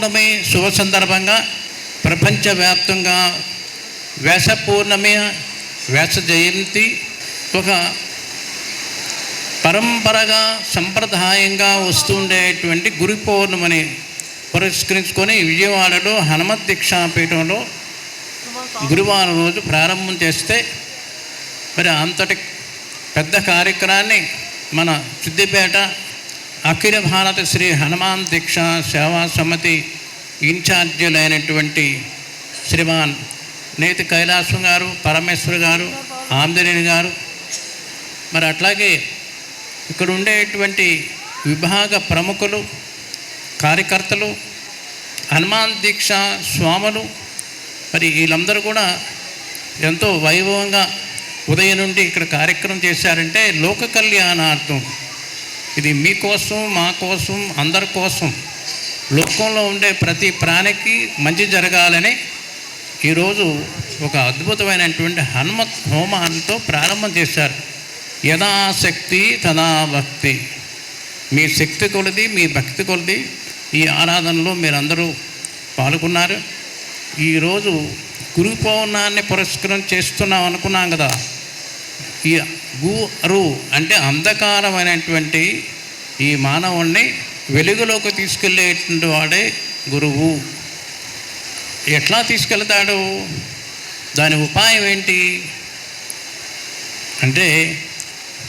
పౌర్ణమి శుభ సందర్భంగా ప్రపంచవ్యాప్తంగా వ్యాస పూర్ణమి, వ్యాస జయంతి ఒక పరంపరగా సంప్రదాయంగా వస్తుండేటువంటి గురు పౌర్ణమిని పురస్కరించుకొని విజయవాడలో హనుమత్ దీక్షాపీఠంలో గురువారం రోజు ప్రారంభం చేస్తే మరి అంతటి పెద్ద కార్యక్రమాన్ని మన సిద్దిపేట అఖిల భారత శ్రీ హనుమాన్ దీక్ష సేవా సమితి ఇన్ఛార్జీలైనటువంటి శ్రీమాన్ నేతి కైలాసం గారు, పరమేశ్వర్ గారు, ఆంజనేయులు గారు, మరి అట్లాగే ఇక్కడ ఉండేటువంటి విభాగ ప్రముఖులు, కార్యకర్తలు, హనుమాన్ దీక్ష స్వాములు, మరి వీళ్ళందరూ కూడా ఎంతో వైభవంగా ఉదయం నుండి ఇక్కడ కార్యక్రమం చేశారంటే లోక కళ్యాణార్థం. ఇది మీకోసం, మా కోసం, అందరి కోసం, లోకంలో ఉండే ప్రతి ప్రాణికి మంచి జరగాలని ఈరోజు ఒక అద్భుతమైనటువంటి హనుమత్ హోమాలతో ప్రారంభం చేశారు. యథాశక్తి తదా భక్తి. మీ శక్తి కొలది, మీ భక్తి కొలది ఈ ఆరాధనలో మీరందరూ పాల్గొన్నారు. ఈరోజు గురు పౌర్ణాన్ని పురస్కారం చేస్తున్నాం అనుకున్నాం కదా. ఈ గురు అంటే అంధకారమైనటువంటి ఈ మానవుణ్ణి వెలుగులోకి తీసుకెళ్ళేటువంటి వాడే గురువు. ఎట్లా తీసుకెళ్తాడు? దాని ఉపాయం ఏంటి అంటే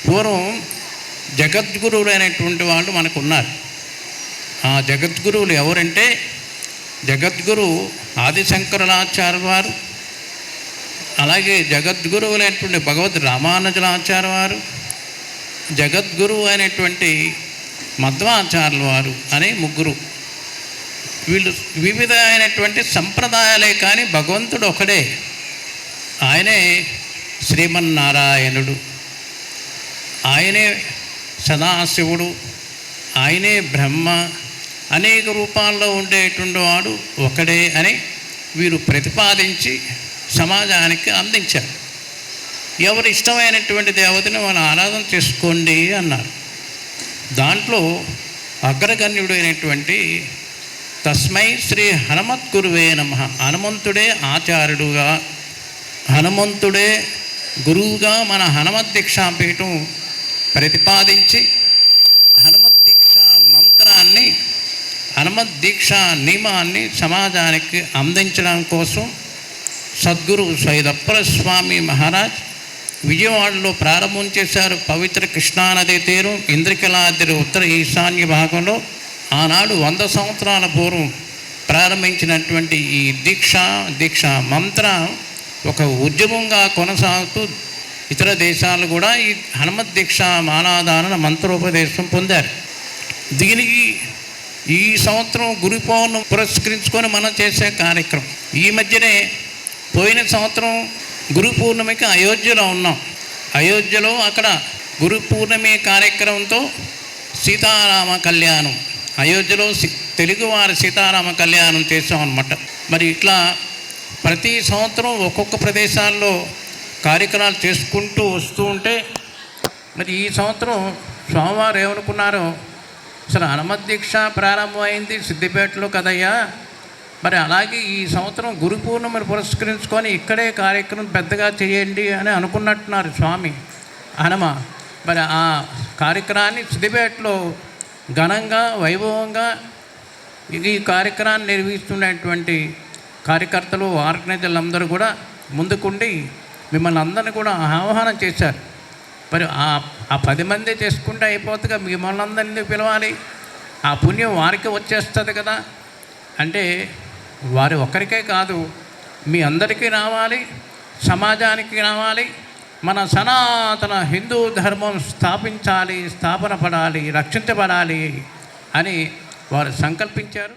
పూర్వం జగద్గురువులు అనేటువంటి వాళ్ళు మనకు ఉన్నారు. ఆ జగద్గురువులు ఎవరంటే జగద్గురు ఆదిశంకరాచార్య వారు, అలాగే జగద్గురువు అయినటువంటి భగవద్ రామానుజాచార్య వారు, జగద్గురువు అయినటువంటి మధ్వాచార్యుల వారు అనే ముగ్గురు. వీళ్ళు వివిధ అయినటువంటి సంప్రదాయాలే కానీ భగవంతుడు ఒకడే. ఆయనే శ్రీమన్నారాయణుడు, ఆయనే సదాశివుడు, ఆయనే బ్రహ్మ. అనేక రూపాల్లో ఉండేటువంటి వాడు ఒకడే అని వీరు ప్రతిపాదించి సమాజానికి అందించారు. ఎవరు ఇష్టమైనటువంటి దేవతని మనం ఆరాధన చేసుకోండి అన్నారు. దాంట్లో అగ్రగణ్యుడు అయినటువంటి తస్మై శ్రీ హనుమత్ గురువే నమః. హనుమంతుడే ఆచార్యుడుగా, హనుమంతుడే గురువుగా మన హనుమత్ దీక్షాపీఠం ప్రతిపాదించి హనుమత్ దీక్ష మంత్రాన్ని, హనుమత్ దీక్ష నియమాన్ని సమాజానికి అందించడం కోసం సద్గురు సైదప్పర స్వామి మహారాజ్ విజయవాడలో ప్రారంభం చేశారు. పవిత్ర కృష్ణానది తీరు ఇంద్రకీలాద్రి ఉత్తర ఈశాన్య భాగంలో ఆనాడు 100 సంవత్సరాల పూర్వం ప్రారంభించినటువంటి ఈ దీక్ష మంత్రం ఒక ఉద్యమంగా కొనసాగుతూ ఇతర దేశాలు కూడా ఈ హనుమత్ దీక్ష మాలాధారణ మంత్రోపదేశం పొందారు. దీనికి ఈ సంవత్సరం గురు పౌర్ణమి పురస్కరించుకొని మనం చేసే కార్యక్రమం. ఈ మధ్యనే పోయిన సంవత్సరం గురు పూర్ణమికి అయోధ్యలో ఉన్నాం. అయోధ్యలో అక్కడ గురు పూర్ణమి కార్యక్రమంతో సీతారామ కళ్యాణం, అయోధ్యలో తెలుగువారి సీతారామ కళ్యాణం చేసాం అన్నమాట. మరి ఇట్లా ప్రతి సంవత్సరం ఒక్కొక్క ప్రదేశాల్లో కార్యక్రమాలు చేసుకుంటూ వస్తూ ఉంటే మరి ఈ సంవత్సరం స్వామివారు ఏమనుకున్నారో, అసలు హనుమత్ దీక్ష ప్రారంభమైంది సిద్దిపేటలో కదయ్యా, మరి అలాగే ఈ సంవత్సరం గురు పూర్ణిమను పురస్కరించుకొని ఇక్కడే కార్యక్రమం పెద్దగా చేయండి అని అనుకున్నట్టున్నారు స్వామి హనుమ. మరి ఆ కార్యక్రమాన్ని సిద్దిపేటలో ఘనంగా వైభవంగా ఈ కార్యక్రమాన్ని నిర్వహిస్తున్నటువంటి కార్యకర్తలు, ఆర్గనైజర్లు అందరూ కూడా ముందుకుండి మిమ్మల్ని అందరినీ కూడా ఆహ్వానం చేశారు. మరి ఆ 10 మంది చేసుకుంటే అయిపోతుందిగా, మిమ్మల్ని అందరినీ పిలవాలి, ఆ పుణ్యం వారికి వచ్చేస్తుంది కదా. అంటే వారి ఒక్కరికే కాదు, మీ అందరికీ రావాలి, సమాజానికి రావాలి, మన సనాతన హిందూ ధర్మం స్థాపన పడాలి, రక్షించబడాలి అని వారు సంకల్పించారు.